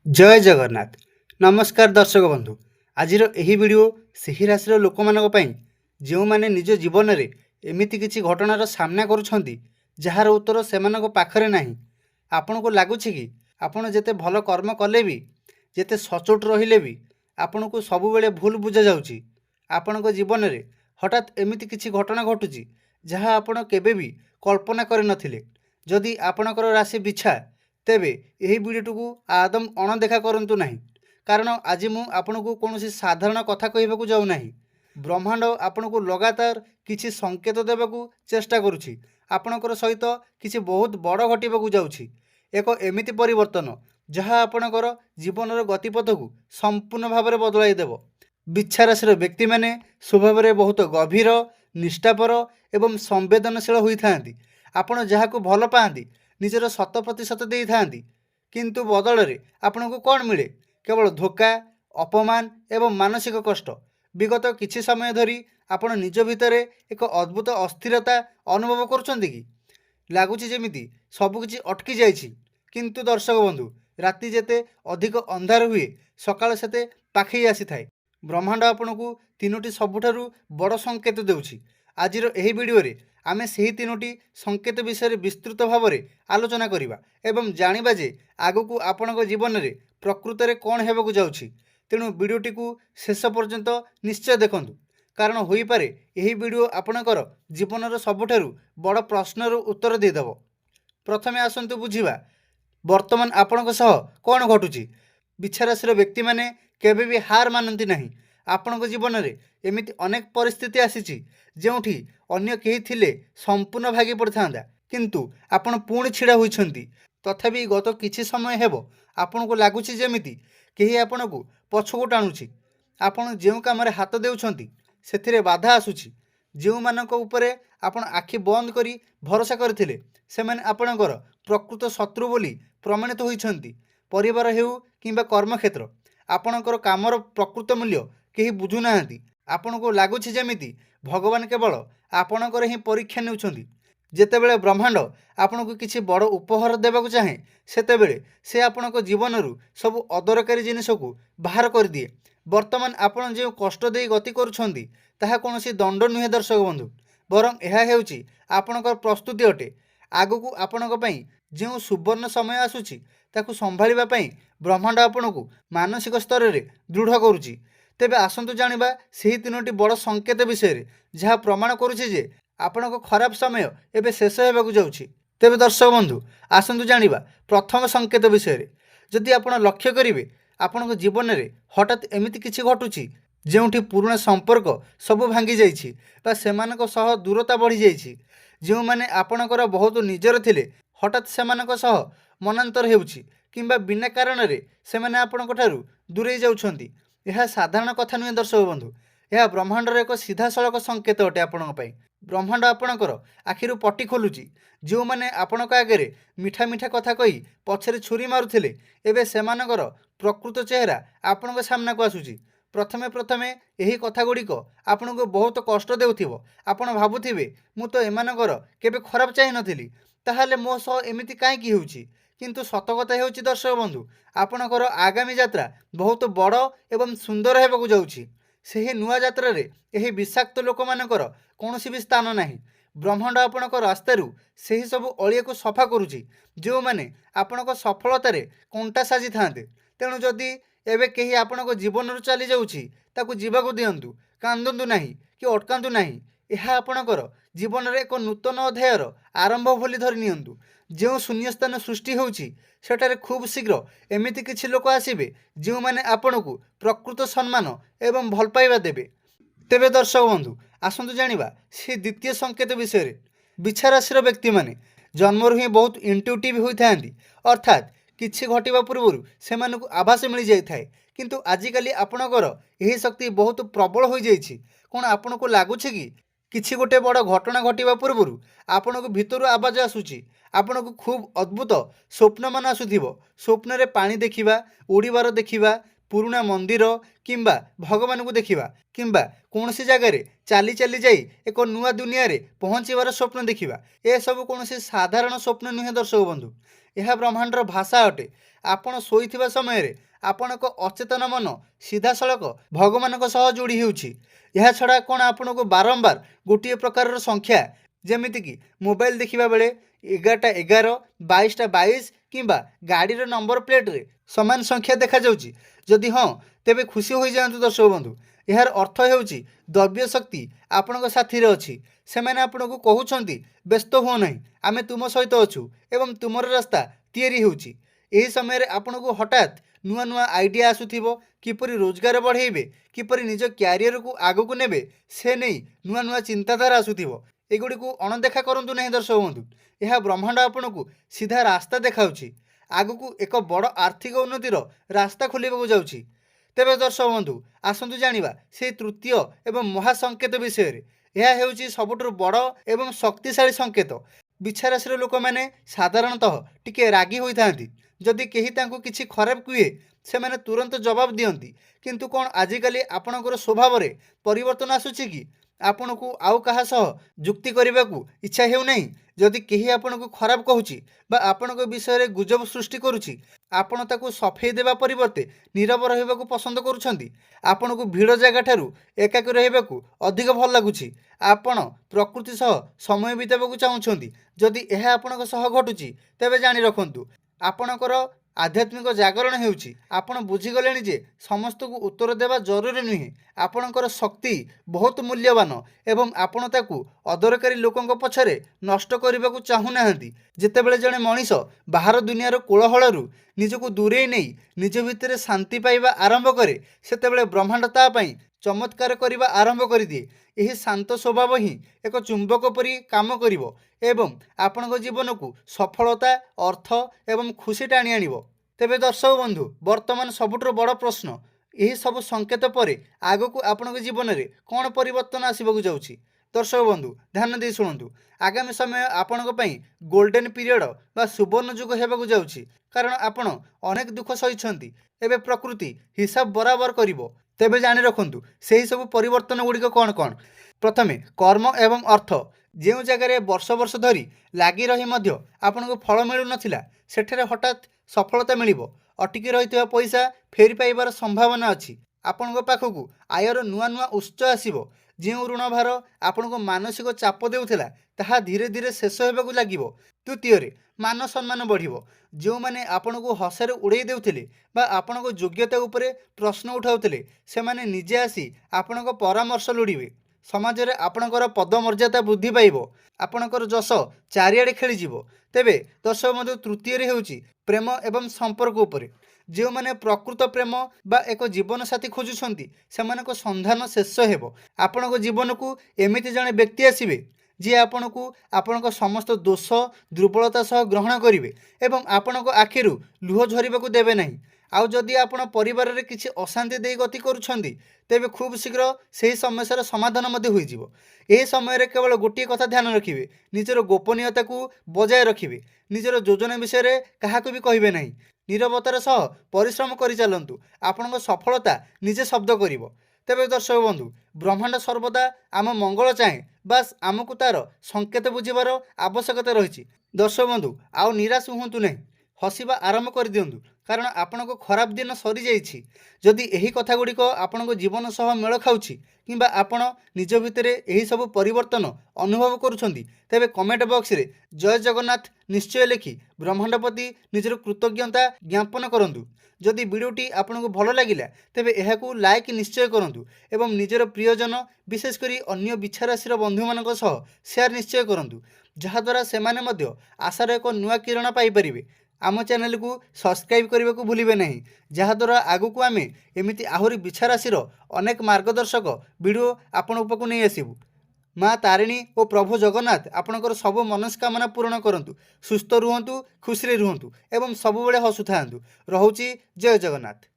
जय जगन्नाथ। नमस्कार दर्शक बंधु। आज वीडियो से राशि लोक मानी जो मैंने निज जीवन में एमती किसी घटनार सामना करुँच जार उत्तर से पाखरे ना। आपण को लगुच कि आपड़ जिते भल कर्म कले भी जिते सचोट रहिले भी आपण को सब भूल बुझा जाऊँगी। आपण जीवन में हठात एमती किसी घटना घटुची जहाँ आपण केबे भी कल्पना कर नथिले। जदि आपणकर राशि बिछा तेबे यही वीडियो को आदम अणदेखा करंतु नहीं, कारण आज मु आपन को कौन साधारण कथा कहवाक जाऊ नहीं। ब्रह्मांड आपन को लगातार किसी संकेत देवाक चेष्टा करुछि। आपणकर सहित किसी बहुत बड़ घटवाक जाउछि, एक एमिति परिवर्तन जहाँ आपणकर जीवन गतिपथ को संपूर्ण भाव में बदलाई देव। बिच्छा राशि व्यक्ति मैंने स्वभाव में बहुत गभीर निष्ठापर एवं संवेदनशील होता। आपण जहाँ को भल पाती निजर 100% दे था, किंतु बदल में आपन को कौन मिले? केवल धोखा, अपमान एवं मानसिक कष्ट। विगत किछि समय धरी आपण निज भितर एक अद्भुत अस्थिरता अनुभव करुछंती कि लगुच जमी सबकि अटकी जाइछि। किंतु दर्शक बंधु, राति जेते अधिक अंधार हुए सकाळ सेते पाखई आसी थाए। ब्रह्मांड आपन को तीनोटी सबुठारु बड़ संकेत देउछि। आजिर एही वीडियो रे आमे सेही तीनोटी संकेत विषय विस्तृत भाव में आलोचना करिबा एवं जानिबा जे आगकू आपणक जीवन में प्रकृत में कौन हेबाकू जाउछि। तेणु वीडियोटी को शेष पर्यंत निश्चय देखंतु, कारण होई पारे एही वीडियो आपणकर जीवनर सबुठारु बड़ प्रश्नर उत्तर देदेव। प्रथमे आसंतु बुझिबा वर्तमान आपणक सह कौन घटुछि। बिच्छा राशि व्यक्ति माने केबे भी हार मानती नहीं। आपणक जीवन में एमिति अनेक परिस्थिति आसीछि जोठी अन्य केही थिले संपूर्ण भागी पड़ता, किंतु आपण पुणी छिड़ा होइछंती। तथापि गत किछि समय हेबो आपण को लगुछि जेमिति केही आपण को पछको टाणुछि। आपण जेउ काम रे हाथ देउछंती सेथिरे बाधा आसुछि। जेउ मानक उपरे आपण आखि बंद करी भरोसा करथिले सेमाने आपणकर प्रकृत शत्रु बोली प्रमाणित होइछंती। परिवार हेउ किंबा कर्मक्षेत्र आपणकर कामर प्रकृत मूल्य केही बुझु नाहांती। आपण को लगुछि जेमिति भगवान केवल आपणकर ही परीक्षा नेउछंती। जेतेबेले ब्रह्मांड आपण को किसी बड़ उपहार देवाक चाहे सेतेबेले से आपणक जीवनरू सब अदरकारी जिनिस को बाहर कर दिए। वर्तमान आपण जो कष्ट दे गति करुछंती ताहा कोनोसी दंड नुहे दर्शक बंधु, बरं एहा हेउची आपणकर प्रस्तुति अटे। आगकू आपणक पई जो सुवर्ण समय आसुची ताकू संभाळिबा पई ब्रह्मांड आपण को मानसिक स्तर में दृढ़ करुची। तेबे आसंतु जानिबा सेही तीनोटी बड़ संकेत विषय जहाँ प्रमाण करुछि जे आपणक खराब समय एबे शेष हेबाकू जाउछि। तेबे दर्शक बंधु आसंतु जानिबा प्रथम संकेत विषय। जदि आपण लक्ष्य करिवे आपणक जीवन में हठात एमिति किछि घटुछि जोठी पुराना संपर्क सब भांगी जाइछि बा सेमानक सह दूरता बढ़ी जाइछि। जो माने आपणकर बहुत निजर थिले हठात सेमानक सह मनांतर हेउछि किंबा बिना कारण रे सेमाने आपणक ठारू दूरे जाउछंती। यह साधारण कथा नुहे दर्शक बंधु, यह ब्रह्मांडर एक सीधा सड़क संकेत अटे। आपण ब्रह्मांड आपणकर आखिरु पटी खोलुची। जो माने आपणक आगे मिठा मिठा कथा कही पछरे छुरी मारुथिले एबे सेमानकर प्रकृत चेहरा आपणक सामना को आसुची। प्रथमे प्रथमे यही कथा गुड़िक आपन को बहुत कष्ट देउथिबो। आपण भाबुथिबे मु तो एमानकर केबे खराब चाहि नथिली, ताहाले मो सह एमिति काहेकि हेउची। किंतु सत कथा हेउची दर्शक बंधु, आपणकर आगामी यात्रा बहुत बड़ एवं सुंदर हेबाकू जाउछि। सेही नुआ यात्रा रे एही विषाक्त लोक मानकर कौनसी भी स्थान नाही। ब्रह्मांड आपणक रास्तारू सेही सब अलिया को सफा करुछि जो माने आपणक सफलतारे कंटा साजी थांते। तेणु जदि एबे केही आपणक जीवन चली जाउछि ताकू जीवाकू दियंतु, कांदंतु नाही कि अटकांतु नाही। यह आपणकर जीवन में एक नूतन अध्यायर आरंभ बोली धरि नियंतु। जो शून्यस्थान सृष्टि होउछि सेठारे खूब शीघ्र एमिति किछि लोक आसिबे जो माने आपण को प्रकृत सम्मान एवं भल पाइबा देबे। तेबे दर्शक बंधु आसंतु जानिबा से द्वितीय संकेत विषय। बिच्छा राशि व्यक्ति माने जन्मरू ही बहुत इंट्यूटिव होइथांती, अर्थात किछि घटिबा पूर्व सेमानकु आभास मिल जाइथाय। किंतु आजिकाली आपणकर यही शक्ति बहुत प्रबल हो जाइछि। कोन आपण को लागुछि कि किछि गोटे बड़ घटना घटिबा पूर्व आपण को भितर आवाज आसुछि। आपण को खूब अद्भुत स्वप्न मान आसुथिबो। स्वप्न रे पानी देखिबा, उड़ीबार देखिबा, पुराना मंदिर किंबा भगवान को देखिबा किंबा कौनसी जगार चली चली जाई एक नुआ दुनिया रे पहुँचबार स्वप्न देखिबा। ए सब कौनसी साधारण स्वप्न नुहे दर्शक बंधु। यह ब्रह्मांडर भाषा अटे। आपण शोइथिबा समय आपणक अचेतन मन सीधा सड़क भगवान जोड़ी होउछि। यह छड़ा कौन आपन को बारंबार गोटे प्रकार संख्या जेमितिक मोबाइल देखा बेले 11टा 11, 22टा 22 किंबा गाड़ी नंबर प्लेट रे समान संख्या देखा जाउछि। जदि हाँ तेबे खुशी हो जातु दर्शक बंधु। यार अर्थ हेउछि द्रव्य शक्ति आपणक साथी रे अछि। सेमाने आपनको कहउछंती व्यस्त हो नहीं, आमे तुम सहित अछु एवं तुमर रास्ता तैयारी हेउछि। एही समय रे आपनको हठात नुआ नुआ आइडिया आसुथिबो, किपरि रोजगार बढ़ेबे, किपरि निज क्यारियर को आगो को नेबे, से नहीं नुआ नुआ चिंताधारा आसुथिबो। एगुड़ी को अणदेखा करंतु नहीं दर्शक बंधु। यह ब्रह्मांड आपनको सीधा रास्ता देखाउछि। आगको एक बड़ आर्थिक उन्नतिर रास्ता खोलिबाकु जाउछि। तेबे दर्शक बंधु आसंतु जानिबा से तृतीय एवं महासंकेत विषय। यह हेउछि सबुठु बड़ एवं शक्तिशाली संकेत। बिछा राशि लोक मैंने साधारणतः टिके रागी होइथांती। जदि केही तांको किछि खराब कुए से मैंने तुरंत जवाब दियंती। किंतु कौन आजिकाली आपणकर स्वभाव रे परिवर्तन आसुछि कि आपण को आउ कहा सह जुक्ति करने को इच्छा हेउ नहीं। जदि केही आपण को खराब कहूछि बा आपण को विषय रे गुजब सृष्टि करुछि, आपण ताकू सफेई देबा परिवर्ते नीरव रहबा को पसंद करूछंती। आपण को भीड़ जगह ठारू एकाकी रहबा को अधिक भल लागुछि। आपण प्रकृति सह समय बिताबा को चाहुछंती। जदि एहा आपण सह घटुछि तेबे जानि रखंतु आपणकर आध्यात्मिक जागरण हेउछि। आपण बुझीगले जे समस्त को उत्तर देवा जरूरी नुहे। आपणकर शक्ति बहुत मूल्यवान एवं आपण ताकू अदरकारी लोकंक पछरे नष्ट करने को चाहूनाहांती। जेतेबेले जणे मनीष बाहर दुनियार कोलाहलरू निजको दूरे नहीं निज भितर शांति पाइबा आरंभ करे, सेतेबेले ब्रह्मांड ता पई चमत्कार करने आरंभ कर दिए। यही शांत स्वभाव ही एक चुंबक परी काम करिवो एवं आपणक जीवन को सफलता, अर्थ एवं खुशी टाणी आनिवो। तेबे दर्शक बंधु वर्तमान सबुठु बड़ प्रश्न, यही सब संकेत पर आगको आपणक जीवन में कौन परिवर्तन आसबाक जाउछि। दर्शक बंधु ध्यान दे शुणु। आगामी समय आपणक पई गोल्डन पीरियड बा सुवर्ण युग हेबाक जाउछि। कारण आपण अनेक दुख सहिछंती। एबे प्रकृति हिसाब बराबर करिवो। तेबे जानि रखंतु सेही सब परिवर्तन गुड़िक कौन कौन। प्रथमे कर्म एवं अर्थ। जो जगार वर्ष वर्ष धरी लगी रही मध्य आपको फल मिलू नथिला, सेठरे हठात सफलता मिलिबो। अटकी रही पैसा फेरी पाइबार संभावना अच्छी। आपण पाखक आयर नुआ नुआ उत्स आसिबो। जो ऋण भार आपण को मानसिक चाप देउथिला ताहा धीरे धीरे शेष होबाकू लागिबो। तृतीय मान सम्मान बढ़िबो। जो माने आपण को हसरे उड़ाई देउथिले बा आपण को योग्यता उपरे प्रश्न उठाउथिले से माने निजे आसी आपण को परामर्श लोड़िबे। समाज रे आपणकर पदमर्यादा वृद्धि पाइबो। आपणकर जस चारिआडे खेलीजिवो। तेबे दर्शक बंधु तृतीय हेउछि प्रेम एवं संपर्क उपरे। जो माने प्रकृत प्रेम बा एक जीवन साथी खोजुछंती सेमानक संधान शेष हेबो। आपणक जीवन को एमिति जणे व्यक्ति आसीबे जे आपणको आपणक समस्त दोष दुर्बलता सह ग्रहण करिवे एवं आपणक आखिरु लुह झरिबाकू देबे नहीं। आउ जदि आपण परिवार रे किछि अशांति देई गति करूछंती तेबे खूब शीघ्र सेही समस्यार समाधान मध्ये होई जिवो। एही समय रे केवल गोटिए कथा ध्यान रखिबे, निजर गोपनीयता को बजाय रखिबे। निजर योजना विषय रे काहाकू भी कहिबे नहीं। नीरवतार सह परिश्रम करि चलंतु। आपणक सफलता निजे शब्द करिवो। तेबे दर्शक बंधु ब्रह्मांड सर्वदा आम मंगल चाहे, बास आमको तार संकेत बुझीबार आवश्यकता रही। दर्शक बंधु आउ निराश हुंतु नहीं, हसिबा आरंभ कर दियंतु। कारण आपणको खराब दिन सरी जाइछि। जदि एही कथा गुड़िक आपणको जीवन सह मेल खाउछि किंबा आपण निज भितर एही सब परिवर्तन अनुभव करुछंती तेबे कमेंट बॉक्स रे जय जगन्नाथ निश्चय लिखि ब्रह्मांडपति निजर कृतज्ञता ज्ञापन करंतु। जदि वीडियोटी आपको भल लगिला तेबे एहाकू लाइक निश्चय करंतु एवं निजर प्रियजन विशेषकर अन्य बिछा राशि बंधु मानक सह शेयर निश्चय करंतु, जहाद्वारा सेमाने मध्य आशार एक नुआ किरण पाई परिबे। आम चैनल को सब्सक्राइब करने को भूलिबे नहीं, जहाद्वारा आगू आमे एमिति आहुरी बिछा राशिर अनेक मार्गदर्शक वीडियो आपण उपकू नहीं आसबू। माँ तारिणी और प्रभु जगन्नाथ आपणकर सबु मनस्कामना पूर्ण करंतु। सुस्थ रुहंतु, खुशी रुहंतु एवं सबुबेले हसुथांतु। रहुछि जय जगन्नाथ।